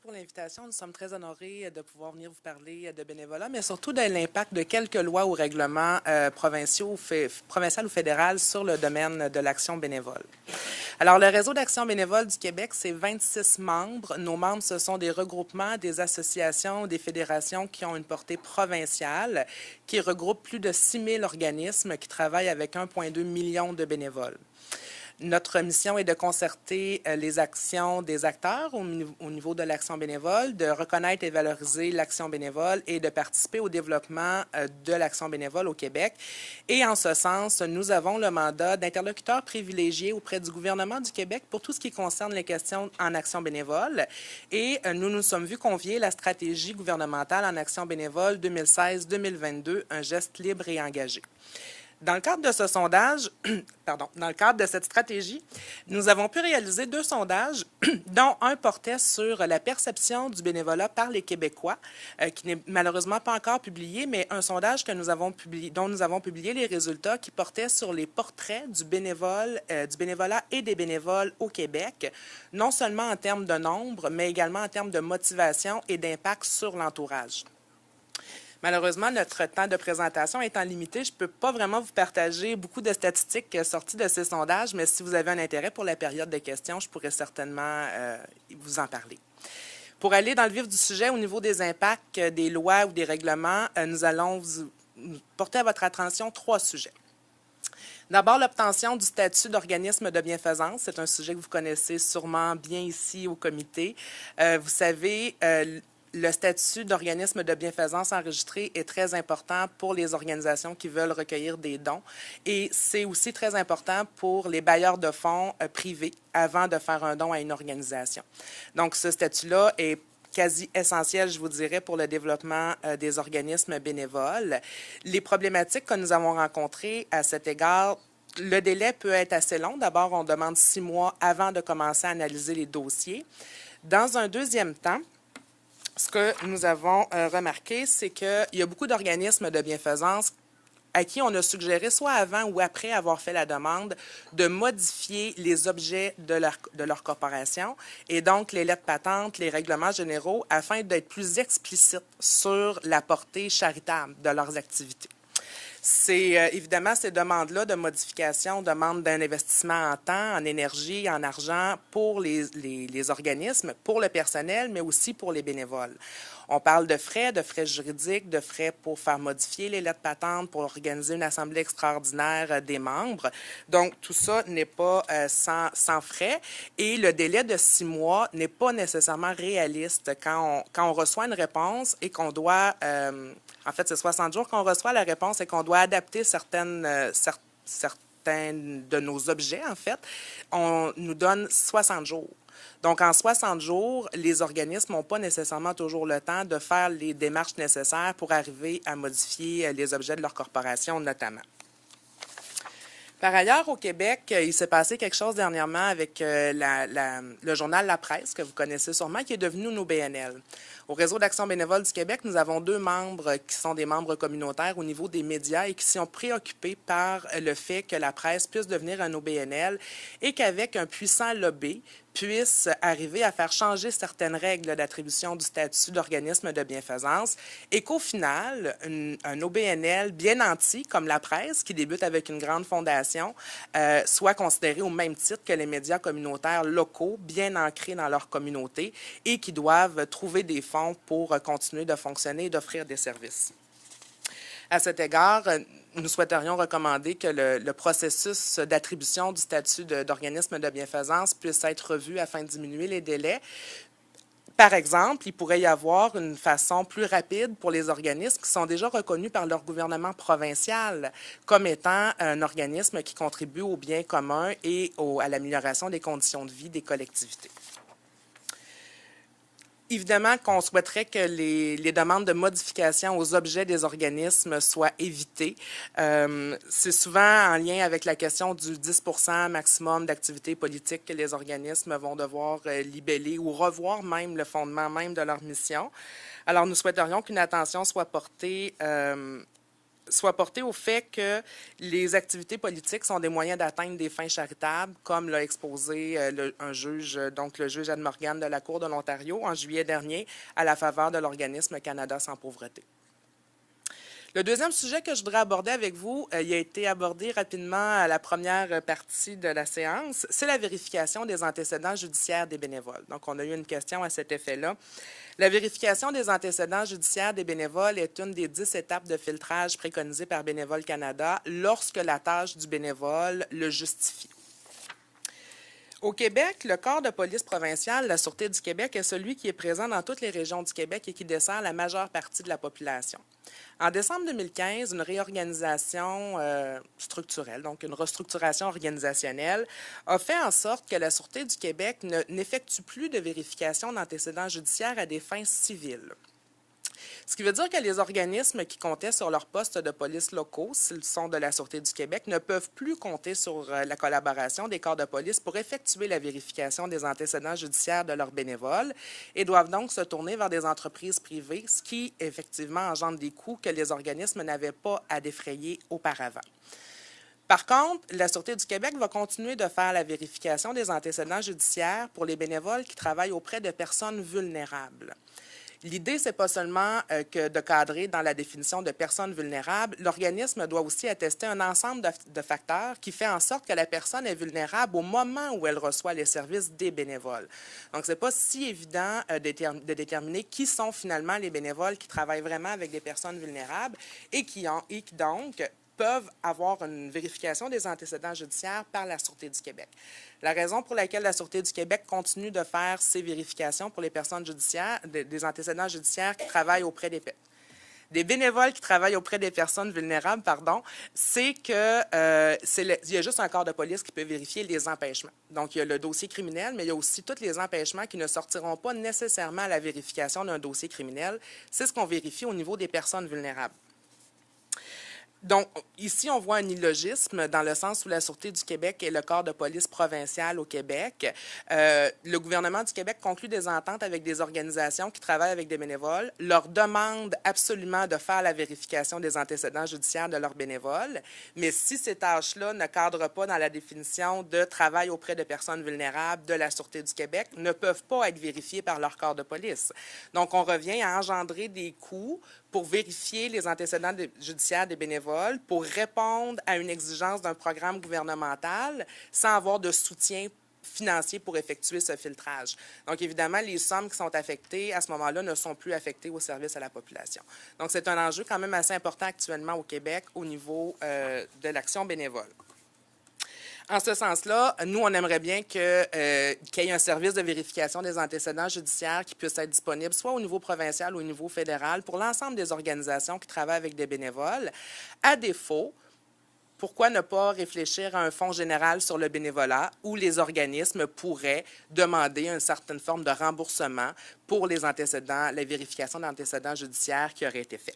pour l'invitation. Nous sommes très honorés de pouvoir venir vous parler de bénévolat, mais surtout de l'impact de quelques lois ou règlements provinciaux, provincial ou fédéral sur le domaine de l'action bénévole. Alors, le Réseau d'action bénévole du Québec, c'est 26 membres. Nos membres, ce sont des regroupements, des associations, des fédérations qui ont une portée provinciale, qui regroupent plus de 6 000 organismes qui travaillent avec 1,2 million de bénévoles. Notre mission est de concerter les actions des acteurs au niveau de l'action bénévole, de reconnaître et valoriser l'action bénévole et de participer au développement de l'action bénévole au Québec. Et en ce sens, nous avons le mandat d'interlocuteur privilégié auprès du gouvernement du Québec pour tout ce qui concerne les questions en action bénévole. Et nous nous sommes vus convier la stratégie gouvernementale en action bénévole 2016-2022, un geste libre et engagé. Dans le cadre de ce sondage, dans le cadre de cette stratégie, nous avons pu réaliser 2 sondages, dont un portait sur la perception du bénévolat par les Québécois, qui n'est malheureusement pas encore publié, mais un sondage que nous avons publié, dont nous avons publié les résultats, qui portait sur les portraits du bénévolat et des bénévoles au Québec, non seulement en termes de nombre, mais également en termes de motivation et d'impact sur l'entourage. Malheureusement, notre temps de présentation étant limité, je ne peux pas vraiment vous partager beaucoup de statistiques sorties de ces sondages, mais si vous avez un intérêt pour la période de questions, je pourrais certainement vous en parler. Pour aller dans le vif du sujet, au niveau des impacts des lois ou des règlements, nous allons vous porter à votre attention 3 sujets. D'abord, l'obtention du statut d'organisme de bienfaisance. C'est un sujet que vous connaissez sûrement bien ici au comité. Vous savez, le statut d'organisme de bienfaisance enregistré est très important pour les organisations qui veulent recueillir des dons et c'est aussi très important pour les bailleurs de fonds privés avant de faire un don à une organisation. Donc, ce statut-là est quasi essentiel, je vous dirais, pour le développement des organismes bénévoles. Les problématiques que nous avons rencontrées à cet égard, le délai peut être assez long. D'abord, on demande 6 mois avant de commencer à analyser les dossiers. Dans un deuxième temps, ce que nous avons remarqué, c'est qu'il y a beaucoup d'organismes de bienfaisance à qui on a suggéré, soit avant ou après avoir fait la demande, de modifier les objets de leur corporation et donc les lettres patentes, les règlements généraux, afin d'être plus explicites sur la portée charitable de leurs activités. C'est évidemment ces demandes-là de modification demandent d'un investissement en temps, en énergie, en argent pour les organismes, pour le personnel, mais aussi pour les bénévoles. On parle de frais juridiques, de frais pour faire modifier les lettres patentes, pour organiser une assemblée extraordinaire des membres. Donc, tout ça n'est pas sans frais. Et le délai de 6 mois n'est pas nécessairement réaliste quand on reçoit une réponse et qu'on doit... en fait, c'est 60 jours qu'on reçoit la réponse et qu'on doit adapter certains de nos objets, en fait. On nous donne 60 jours. Donc, en 60 jours, les organismes n'ont pas nécessairement toujours le temps de faire les démarches nécessaires pour arriver à modifier les objets de leur corporation, notamment. Par ailleurs, au Québec, il s'est passé quelque chose dernièrement avec le journal La Presse, que vous connaissez sûrement, qui est devenu nos BNL. Au Réseau d'action bénévole du Québec, nous avons 2 membres qui sont des membres communautaires au niveau des médias et qui sont préoccupés par le fait que la presse puisse devenir un OBNL et qu'avec un puissant lobby, puisse arriver à faire changer certaines règles d'attribution du statut d'organisme de bienfaisance et qu'au final, un OBNL bien nanti, comme la presse, qui débute avec une grande fondation, soit considéré au même titre que les médias communautaires locaux, bien ancrés dans leur communauté et qui doivent trouver des fonds pour continuer de fonctionner et d'offrir des services. À cet égard, nous souhaiterions recommander que le processus d'attribution du statut d'organisme de bienfaisance puisse être revu afin de diminuer les délais. Par exemple, il pourrait y avoir une façon plus rapide pour les organismes qui sont déjà reconnus par leur gouvernement provincial comme étant un organisme qui contribue au bien commun et à l'amélioration des conditions de vie des collectivités. Évidemment qu'on souhaiterait que les demandes de modification aux objets des organismes soient évitées. C'est souvent en lien avec la question du 10 % maximum d'activités politiques que les organismes vont devoir libeller ou revoir même le fondement même de leur mission. Alors, nous souhaiterions qu'une attention soit portée soit porté au fait que les activités politiques sont des moyens d'atteindre des fins charitables, comme l'a exposé un juge, donc le juge Anne Morgan de la Cour de l'Ontario en juillet dernier, à la faveur de l'organisme Canada sans pauvreté. Le deuxième sujet que je voudrais aborder avec vous, il a été abordé rapidement à la première partie de la séance, c'est la vérification des antécédents judiciaires des bénévoles. Donc, on a eu une question à cet effet-là. La vérification des antécédents judiciaires des bénévoles est une des 10 étapes de filtrage préconisées par Bénévoles Canada lorsque la tâche du bénévole le justifie. Au Québec, le corps de police provincial, la Sûreté du Québec, est celui qui est présent dans toutes les régions du Québec et qui dessert la majeure partie de la population. En décembre 2015, une réorganisation structurelle, donc une restructuration organisationnelle, a fait en sorte que la Sûreté du Québec n'effectue plus de vérification d'antécédents judiciaires à des fins civiles. Ce qui veut dire que les organismes qui comptaient sur leurs postes de police locaux, s'ils sont de la Sûreté du Québec, ne peuvent plus compter sur la collaboration des corps de police pour effectuer la vérification des antécédents judiciaires de leurs bénévoles et doivent donc se tourner vers des entreprises privées, ce qui, effectivement, engendre des coûts que les organismes n'avaient pas à défrayer auparavant. Par contre, la Sûreté du Québec va continuer de faire la vérification des antécédents judiciaires pour les bénévoles qui travaillent auprès de personnes vulnérables. L'idée, ce n'est pas seulement que de cadrer dans la définition de personnes vulnérables. L'organisme doit aussi attester un ensemble de facteurs qui fait en sorte que la personne est vulnérable au moment où elle reçoit les services des bénévoles. Donc, ce n'est pas si évident de déterminer qui sont finalement les bénévoles qui travaillent vraiment avec des personnes vulnérables et qui donc peuvent avoir une vérification des antécédents judiciaires par la Sûreté du Québec. La raison pour laquelle la Sûreté du Québec continue de faire ces vérifications pour les personnes judiciaires, des antécédents judiciaires qui travaillent auprès des bénévoles qui travaillent auprès des personnes vulnérables, c'est que il y a juste un corps de police qui peut vérifier les empêchements. Donc, il y a le dossier criminel, mais il y a aussi tous les empêchements qui ne sortiront pas nécessairement à la vérification d'un dossier criminel. C'est ce qu'on vérifie au niveau des personnes vulnérables. Donc, ici, on voit un illogisme dans le sens où la Sûreté du Québec est le corps de police provincial au Québec. Le gouvernement du Québec conclut des ententes avec des organisations qui travaillent avec des bénévoles, leur demande absolument de faire la vérification des antécédents judiciaires de leurs bénévoles, mais si ces tâches-là ne cadrent pas dans la définition de travail auprès de personnes vulnérables de la Sûreté du Québec, ne peuvent pas être vérifiées par leur corps de police. Donc, on revient à engendrer des coûts pour vérifier les antécédents judiciaires des bénévoles, pour répondre à une exigence d'un programme gouvernemental sans avoir de soutien financier pour effectuer ce filtrage. Donc, évidemment, les sommes qui sont affectées à ce moment-là ne sont plus affectées au service à la population. Donc, c'est un enjeu quand même assez important actuellement au Québec au niveau de l'action bénévole. En ce sens-là, nous, on aimerait bien qu'il y ait un service de vérification des antécédents judiciaires qui puisse être disponible soit au niveau provincial ou au niveau fédéral pour l'ensemble des organisations qui travaillent avec des bénévoles. À défaut, pourquoi ne pas réfléchir à un fonds général sur le bénévolat où les organismes pourraient demander une certaine forme de remboursement pour les antécédents, la vérification d'antécédents judiciaires qui auraient été faits.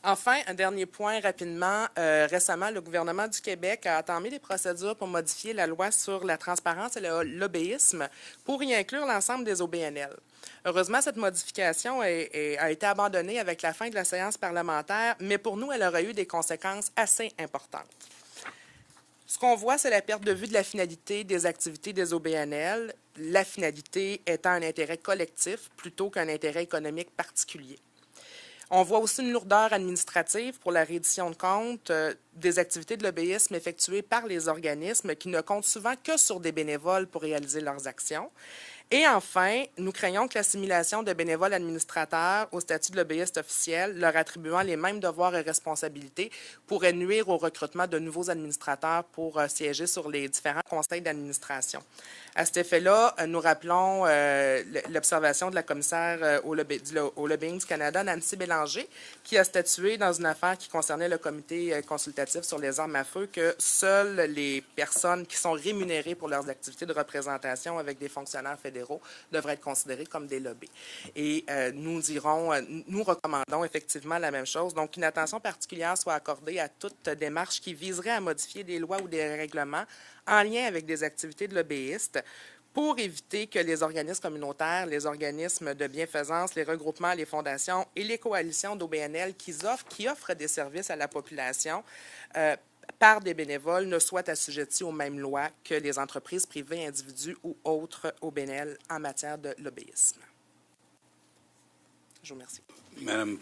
Enfin, un dernier point rapidement. Récemment, le gouvernement du Québec a entamé des procédures pour modifier la loi sur la transparence et l'obéisme pour y inclure l'ensemble des OBNL. Heureusement, cette modification a été abandonnée avec la fin de la séance parlementaire, mais pour nous, elle aurait eu des conséquences assez importantes. Ce qu'on voit, c'est la perte de vue de la finalité des activités des OBNL, la finalité étant un intérêt collectif plutôt qu'un intérêt économique particulier. On voit aussi une lourdeur administrative pour la reddition de comptes des activités de l'obéisme effectuées par les organismes qui ne comptent souvent que sur des bénévoles pour réaliser leurs actions. Et enfin, nous craignons que l'assimilation de bénévoles administrateurs au statut de lobbyiste officiel, leur attribuant les mêmes devoirs et responsabilités, pourrait nuire au recrutement de nouveaux administrateurs pour siéger sur les différents conseils d'administration. À cet effet-là, nous rappelons l'observation de la commissaire au lobbying du Canada, Nancy Bélanger, qui a statué dans une affaire qui concernait le comité consultatif sur les armes à feu que seules les personnes qui sont rémunérées pour leurs activités de représentation avec des fonctionnaires fédéraux fédéraux devraient être considérés comme des lobbies. Et nous recommandons effectivement la même chose. Donc, une attention particulière soit accordée à toute démarche qui viserait à modifier des lois ou des règlements en lien avec des activités de lobbyistes pour éviter que les organismes communautaires, les organismes de bienfaisance, les regroupements, les fondations et les coalitions d'OBNL qui offrent des services à la population par des bénévoles ne soient assujettis aux mêmes lois que les entreprises privées, individus ou autres OBNL en matière de lobbyisme. Je vous remercie. Madame